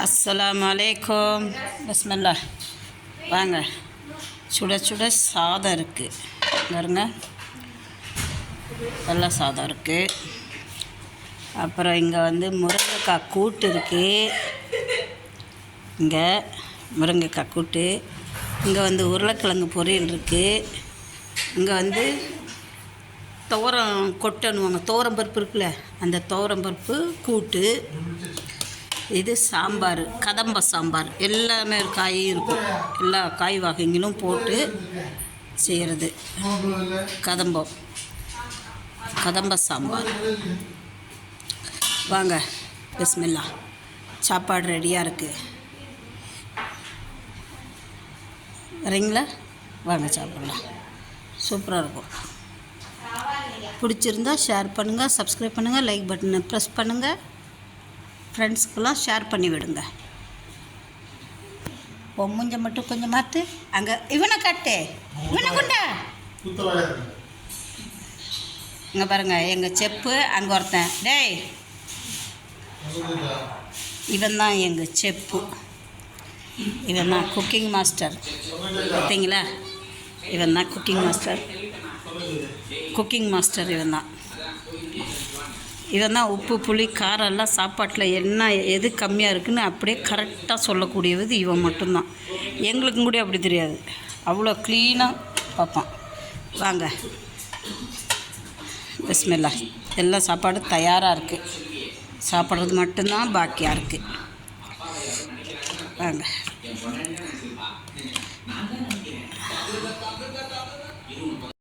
அஸ்ஸலாமு அலைக்கும். பிஸ்மில்லா. வாங்க, சுட சுட சாதம் இருக்குது பாருங்க, வெள்ளை சாதம் இருக்குது. அப்புறம் இங்கே வந்து முருங்கைக்காய் கூட்டு இருக்குது. இங்கே முருங்கைக்காய் கூட்டு. இங்கே வந்து உருளைக்கிழங்கு பொரியல் இருக்குது. இங்கே வந்து துவரம் கொட்டணுவாங்க, துவரம் பருப்பு இருக்குல்ல, அந்த துவரம் பருப்பு கூட்டு. இது சாம்பார், கதம்ப சாம்பார். எல்லாமே காயும் இருக்கும், எல்லா காய் வகைங்களும் போட்டு செய்கிறது கதம்ப சாம்பார். வாங்க, பிஸ்மில்லா. சாப்பாடு ரெடியாக இருக்குது, வரீங்களா? வாங்க சாப்பிடலாம். சூப்பராக இருக்கும். பிடிச்சிருந்தா ஷேர் பண்ணுங்கள், சப்ஸ்கிரைப் பண்ணுங்கள், லைக் பட்டனை ப்ரெஸ் பண்ணுங்கள், ஃப்ரெண்ட்ஸ்க்கெல்லாம் ஷேர் பண்ணி விடுங்க. மூஞ்ச மட்டும் கொஞ்சம் மாற்று. அங்கே இவனை கட்டு, இவனை கொண்டா. இங்கே பாருங்கள், எங்கள் செப்பு. அங்கே ஒருத்தன், டேய், இவன் தான் எங்கள் செப்பு. இவன் தான் குக்கிங் மாஸ்டர். பார்த்தீங்களா? இவன் தான் குக்கிங் மாஸ்டர். இவன் தான் உப்பு புளி காரம் எல்லாம் சாப்பாட்டில் என்ன எது கம்மியாக இருக்குதுன்னு அப்படியே கரெக்டாக சொல்லக்கூடியது இவன் மட்டும்தான். எங்களுக்கும் கூட அப்படி தெரியாது, அவ்வளோ க்ளீனாக பார்ப்பான். வாங்க, பிஸ்மில்லா. எல்லா சாப்பாடும் தயாராக இருக்குது, சாப்பிட்றது மட்டும்தான் பாக்கியாக இருக்குது. வாங்க.